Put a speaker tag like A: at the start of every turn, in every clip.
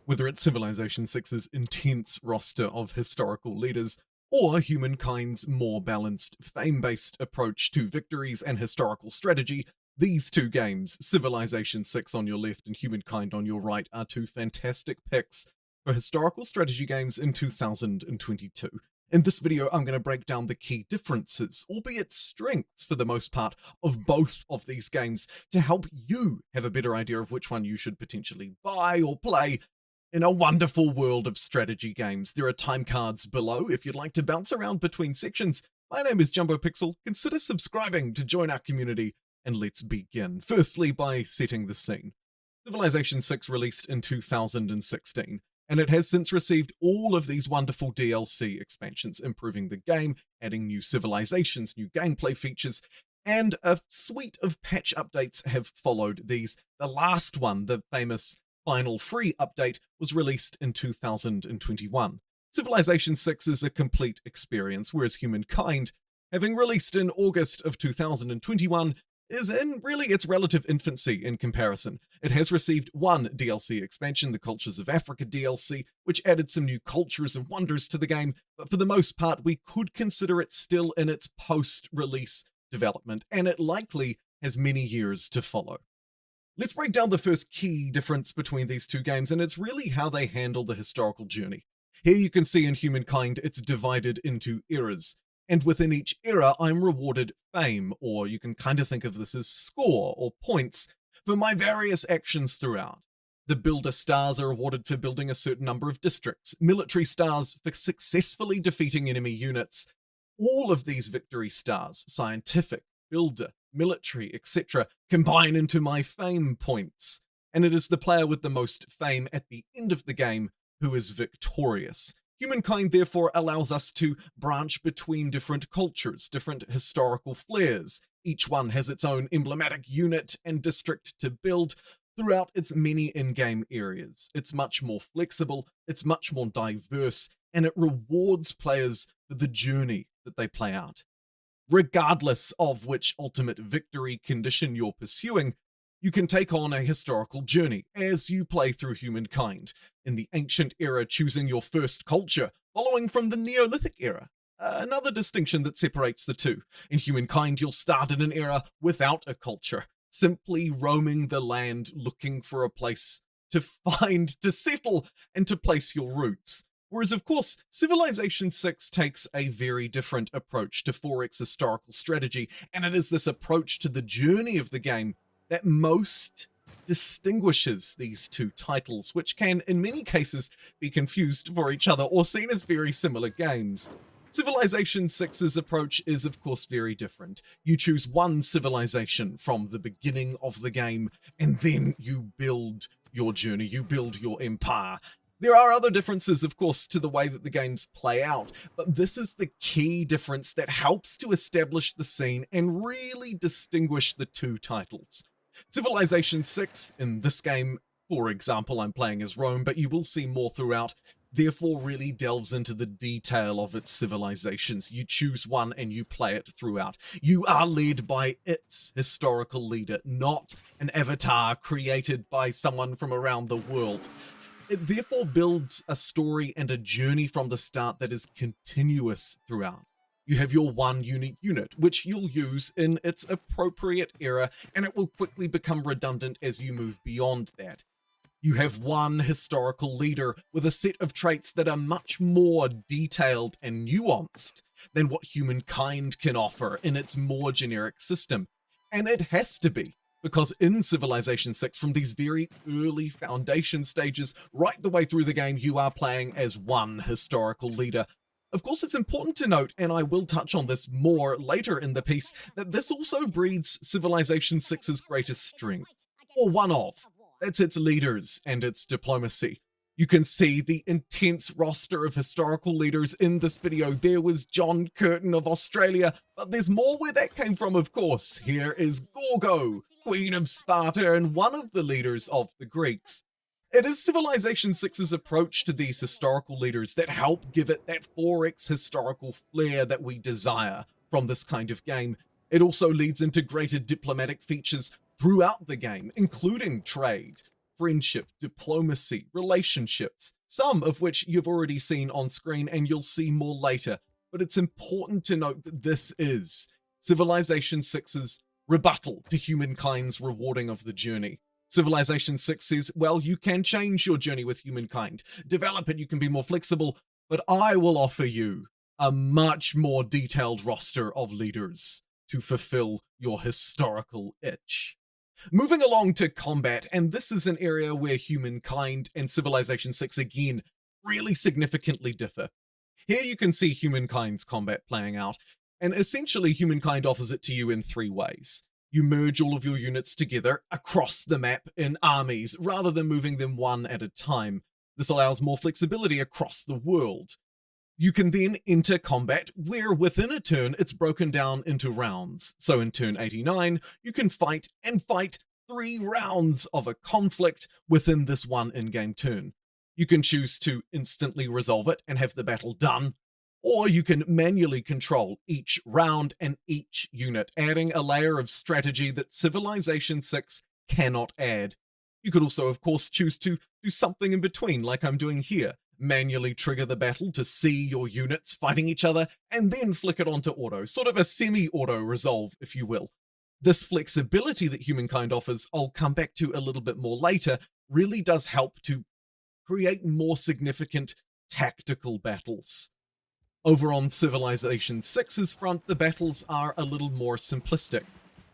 A: Whether it's Civilization VI's intense roster of historical leaders, or Humankind's more balanced, fame-based approach to victories and historical strategy, these two games, Civilization VI on your left and Humankind on your right, are two fantastic picks for historical strategy games in 2022. In this video, I'm going to break down the key differences, albeit strengths for the most part, of both of these games to help you have a better idea of which one you should potentially buy or play in a wonderful world of strategy games. There are time cards below if you'd like to bounce around between sections. My name is Jumbo Pixel. Consider subscribing to join our community, and let's begin. Firstly, by setting the scene. Civilization VI released in 2016, and it has since received all of these wonderful DLC expansions, improving the game, adding new civilizations, new gameplay features, and a suite of patch updates have followed these. The last one, the famous final free update, was released in 2021. Civilization VI is a complete experience, whereas Humankind, having released in August of 2021, is in really its relative infancy in comparison. It has received one DLC expansion, the Cultures of Africa DLC, which added some new cultures and wonders to the game, but for the most part we could consider it still in its post-release development, and it likely has many years to follow. Let's break down the first key difference between these two games, and it's really how they handle the historical journey. Here you can see in Humankind it's divided into eras, and within each era I'm rewarded fame, or you can kind of think of this as score or points, for my various actions throughout. The builder stars are awarded for building a certain number of districts, military stars for successfully defeating enemy units. All of these victory stars, scientific, builder, military, etc., combine into my fame points, and it is the player with the most fame at the end of the game who is victorious. Humankind therefore allows us to branch between different cultures, different historical flares. Each one has its own emblematic unit and district to build throughout its many in-game areas. It's much more flexible, it's much more diverse, and it rewards players for the journey that they play out. Regardless of which ultimate victory condition you're pursuing, you can take on a historical journey as you play through Humankind, in the ancient era choosing your first culture, following from the Neolithic era. Another distinction that separates the two. In Humankind, you'll start in an era without a culture, simply roaming the land looking for a place to find, to settle, and to place your roots. Whereas, of course, Civilization VI takes a very different approach to 4X historical strategy, and it is this approach to the journey of the game that most distinguishes these two titles, which can, in many cases, be confused for each other or seen as very similar games. Civilization VI's approach is, of course, very different. You choose one civilization from the beginning of the game, and then you build your journey, you build your empire. There are other differences, of course, to the way that the games play out, but this is the key difference that helps to establish the scene and really distinguish the two titles. Civilization VI, in this game, for example, I'm playing as Rome, but you will see more throughout, therefore really delves into the detail of its civilizations. You choose one and you play it throughout. You are led by its historical leader, not an avatar created by someone from around the world. It therefore builds a story and a journey from the start that is continuous throughout. You have your one unique unit, which you'll use in its appropriate era, and it will quickly become redundant as you move beyond that. You have one historical leader with a set of traits that are much more detailed and nuanced than what Humankind can offer in its more generic system. And it has to be, because in Civilization VI, from these very early foundation stages, right the way through the game, you are playing as one historical leader. Of course, it's important to note, and I will touch on this more later in the piece, that this also breeds Civilization VI's greatest strength, or one of. That's its leaders and its diplomacy. You can see the intense roster of historical leaders in this video. There was John Curtin of Australia, but there's more where that came from, of course. Here is Gorgo, Queen of Sparta, and one of the leaders of the Greeks. It is Civilization VI's approach to these historical leaders that help give it that 4X historical flair that we desire from this kind of game. It also leads into greater diplomatic features throughout the game, including trade. friendship, diplomacy, relationships, some of which you've already seen on screen and you'll see more later. But it's important to note that this is Civilization 6's rebuttal to humankind's rewarding of the journey. Civilization 6 says, well, you can change your journey with humankind, develop it, you can be more flexible, but I will offer you a much more detailed roster of leaders to fulfill your historical itch. Moving along to combat, and this is an area where Humankind and Civilization 6 again really significantly differ. Here you can see Humankind's combat playing out, and essentially Humankind offers it to you in three ways. You merge all of your units together across the map in armies, rather than moving them one at a time. This allows more flexibility across the world. You can then enter combat, where within a turn it's broken down into rounds. So in turn 89, you can fight 3 rounds of a conflict within this one in-game turn. You can choose to instantly resolve it and have the battle done, or you can manually control each round and each unit, adding a layer of strategy that Civilization 6 cannot add. You could also, of course, choose to do something in between, like I'm doing here. Manually trigger the battle to see your units fighting each other, and then flick it onto auto, sort of a semi-auto resolve, if you will. This flexibility that Humankind offers, I'll come back to a little bit more later, really does help to create more significant tactical battles. Over on Civilization 6's front, the battles are a little more simplistic.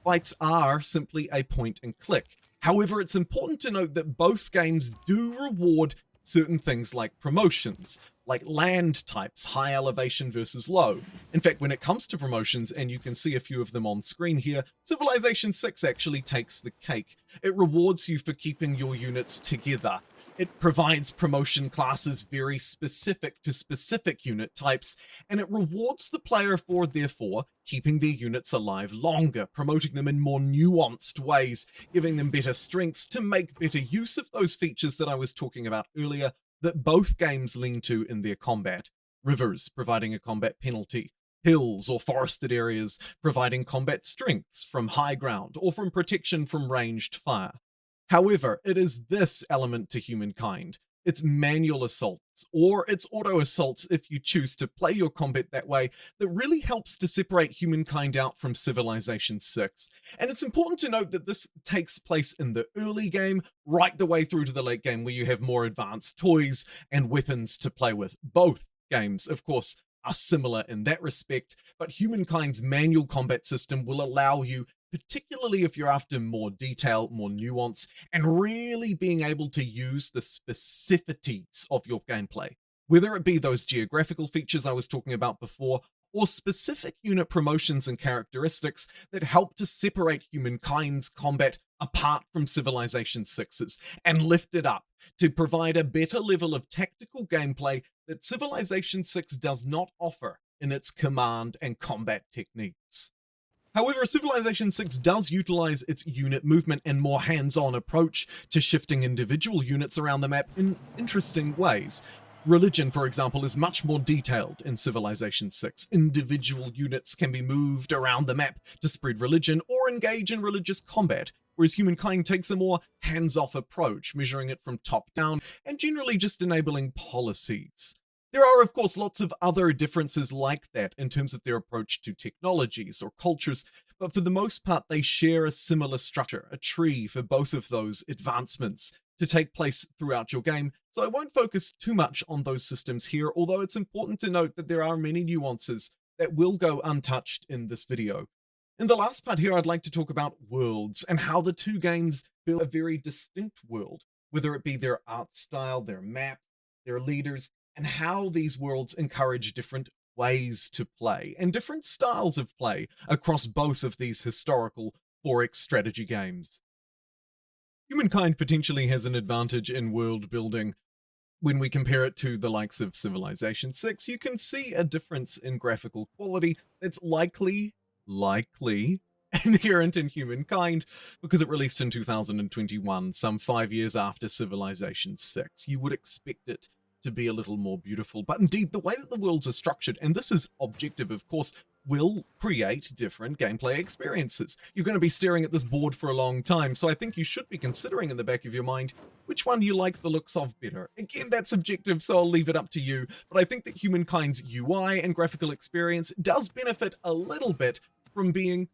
A: Fights are simply a point and click. However, it's important to note that both games do reward certain things like promotions, like land types, high elevation versus low. In fact, when it comes to promotions, and you can see a few of them on screen here, Civilization 6 actually takes the cake. It rewards you for keeping your units together. It provides promotion classes very specific to specific unit types, and it rewards the player for, therefore, keeping their units alive longer, promoting them in more nuanced ways, giving them better strengths to make better use of those features that I was talking about earlier that both games lean to in their combat. Rivers providing a combat penalty, hills or forested areas providing combat strengths from high ground or from protection from ranged fire. However, it is this element to Humankind, its manual assaults, or its auto assaults if you choose to play your combat that way, that really helps to separate Humankind out from Civilization 6. And it's important to note that this takes place in the early game, right the way through to the late game, where you have more advanced toys and weapons to play with. Both games, of course, are similar in that respect, but Humankind's manual combat system will allow you, particularly if you're after more detail, more nuance, and really being able to use the specificities of your gameplay. Whether it be those geographical features I was talking about before, or specific unit promotions and characteristics that help to separate Humankind's combat apart from Civilization 6's, and lift it up to provide a better level of tactical gameplay that Civilization 6 does not offer in its command and combat techniques. However, Civilization 6 does utilize its unit movement and more hands-on approach to shifting individual units around the map in interesting ways. Religion, for example, is much more detailed in Civilization 6. Individual units can be moved around the map to spread religion or engage in religious combat, whereas Humankind takes a more hands-off approach, measuring it from top down and generally just enabling policies. There are, of course, lots of other differences like that in terms of their approach to technologies or cultures, but for the most part, they share a similar structure, a tree for both of those advancements to take place throughout your game, so I won't focus too much on those systems here, although it's important to note that there are many nuances that will go untouched in this video. In the last part here, I'd like to talk about worlds and how the two games build a very distinct world, whether it be their art style, their maps, their leaders, and how these worlds encourage different ways to play and different styles of play across both of these historical 4X strategy games. Humankind potentially has an advantage in world building. When we compare it to the likes of Civilization 6, you can see a difference in graphical quality that's likely inherent in Humankind because it released in 2021, some 5 years after Civilization 6. You would expect it to be a little more beautiful, but indeed the way that the worlds are structured, and this is objective of course, will create different gameplay experiences. You're going to be staring at this board for a long time, so I think you should be considering in the back of your mind which one you like the looks of better. Again, that's subjective, so I'll leave it up to you, but I think that Humankind's UI and graphical experience does benefit a little bit from being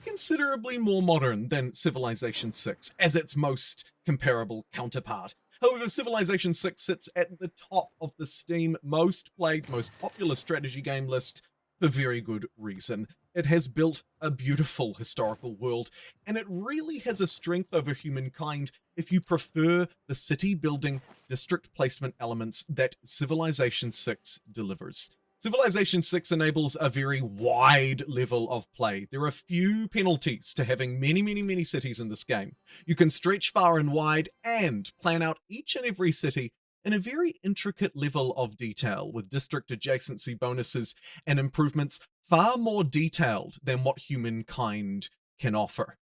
A: considerably more modern than Civilization 6 as its most comparable counterpart. However, Civilization 6 sits at the top of the Steam most played, most popular strategy game list for very good reason. It has built a beautiful historical world, and it really has a strength over Humankind if you prefer the city building, district placement elements that Civilization 6 delivers. Civilization 6 enables a very wide level of play. There are few penalties to having many cities in this game. You can stretch far and wide and plan out each and every city in a very intricate level of detail, with district adjacency bonuses and improvements far more detailed than what Humankind can offer.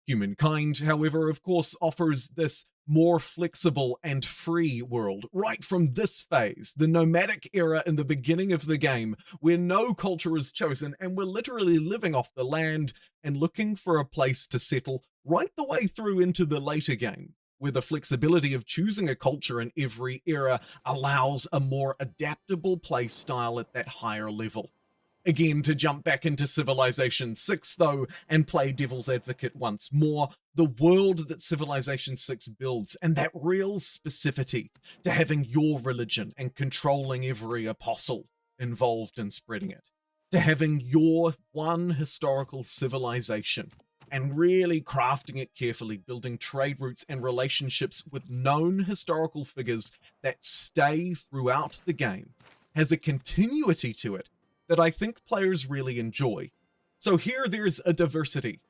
A: Humankind, however, of course, offers this more flexible and free world right from this phase, the nomadic era in the beginning of the game, where no culture is chosen and we're literally living off the land and looking for a place to settle, right the way through into the later game, where the flexibility of choosing a culture in every era allows a more adaptable play style at that higher level. Again, to jump back into Civilization 6, though, and play devil's advocate once more, the world that Civilization 6 builds, and that real specificity to having your religion and controlling every apostle involved in spreading it, to having your one historical civilization, and really crafting it carefully, building trade routes and relationships with known historical figures that stay throughout the game, has a continuity to it that I think players really enjoy. So here there's a diversity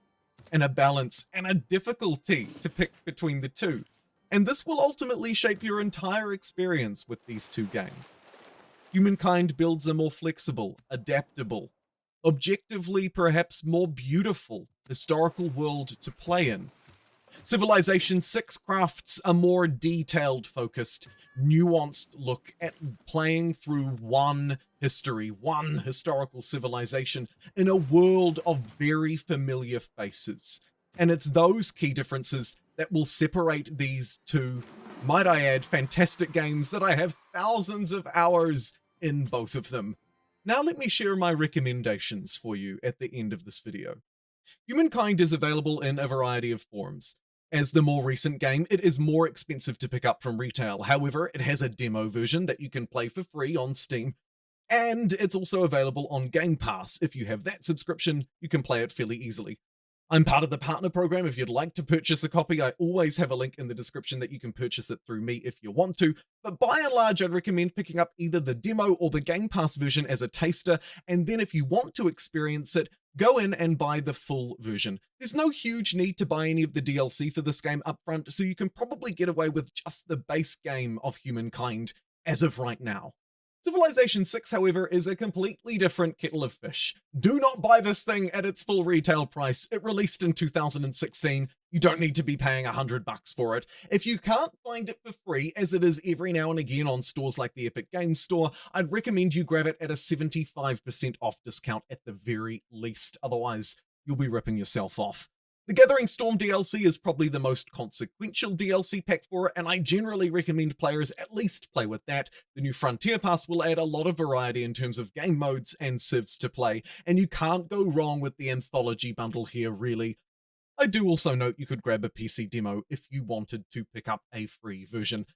A: and a balance and a difficulty to pick between the two. And this will ultimately shape your entire experience with these two games. Humankind builds a more flexible, adaptable, objectively perhaps more beautiful historical world to play in. Civilization 6 crafts a more detailed focused, nuanced look at playing through one history, one historical civilization in a world of very familiar faces. And it's those key differences that will separate these two, might I add, fantastic games that I have thousands of hours in both of them. Now let me share my recommendations for you at the end of this video. Humankind is available in a variety of forms. As the more recent game, it is more expensive to pick up from retail. However, it has a demo version that you can play for free on Steam, and it's also available on Game Pass. If you have that subscription, you can play it fairly easily. I'm part of the partner program. If you'd like to purchase a copy, I always have a link in the description that you can purchase it through me if you want to. But by and large, I'd recommend picking up either the demo or the Game Pass version as a taster, and then if you want to experience it, go in and buy the full version. There's no huge need to buy any of the DLC for this game upfront, so you can probably get away with just the base game of Humankind as of right now. Civilization 6, however, is a completely different kettle of fish. Do not buy this thing at its full retail price. It released in 2016. You don't need to be paying $100 for it. If you can't find it for free, as it is every now and again on stores like the Epic Games Store, I'd recommend you grab it at a 75% off discount at the very least. Otherwise, you'll be ripping yourself off. The Gathering Storm DLC is probably the most consequential DLC pack for it, and I generally recommend players at least play with that. The new Frontier Pass will add a lot of variety in terms of game modes and civs to play, and you can't go wrong with the Anthology bundle here, really. I do also note you could grab a PC demo if you wanted to pick up a free version.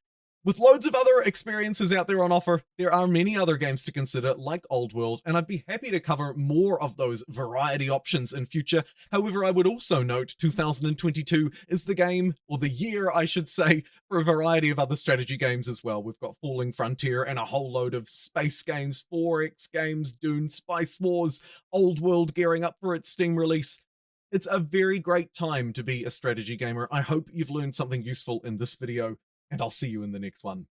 A: With loads of other experiences out there on offer, there are many other games to consider, like Old World, and I'd be happy to cover more of those variety options in future. However, I would also note 2022 is the game, or the year, I should say, for a variety of other strategy games as well. We've got Falling Frontier and a whole load of space games, 4X games, Dune, Spice Wars, Old World gearing up for its Steam release. It's a very great time to be a strategy gamer. I hope you've learned something useful in this video, and I'll see you in the next one.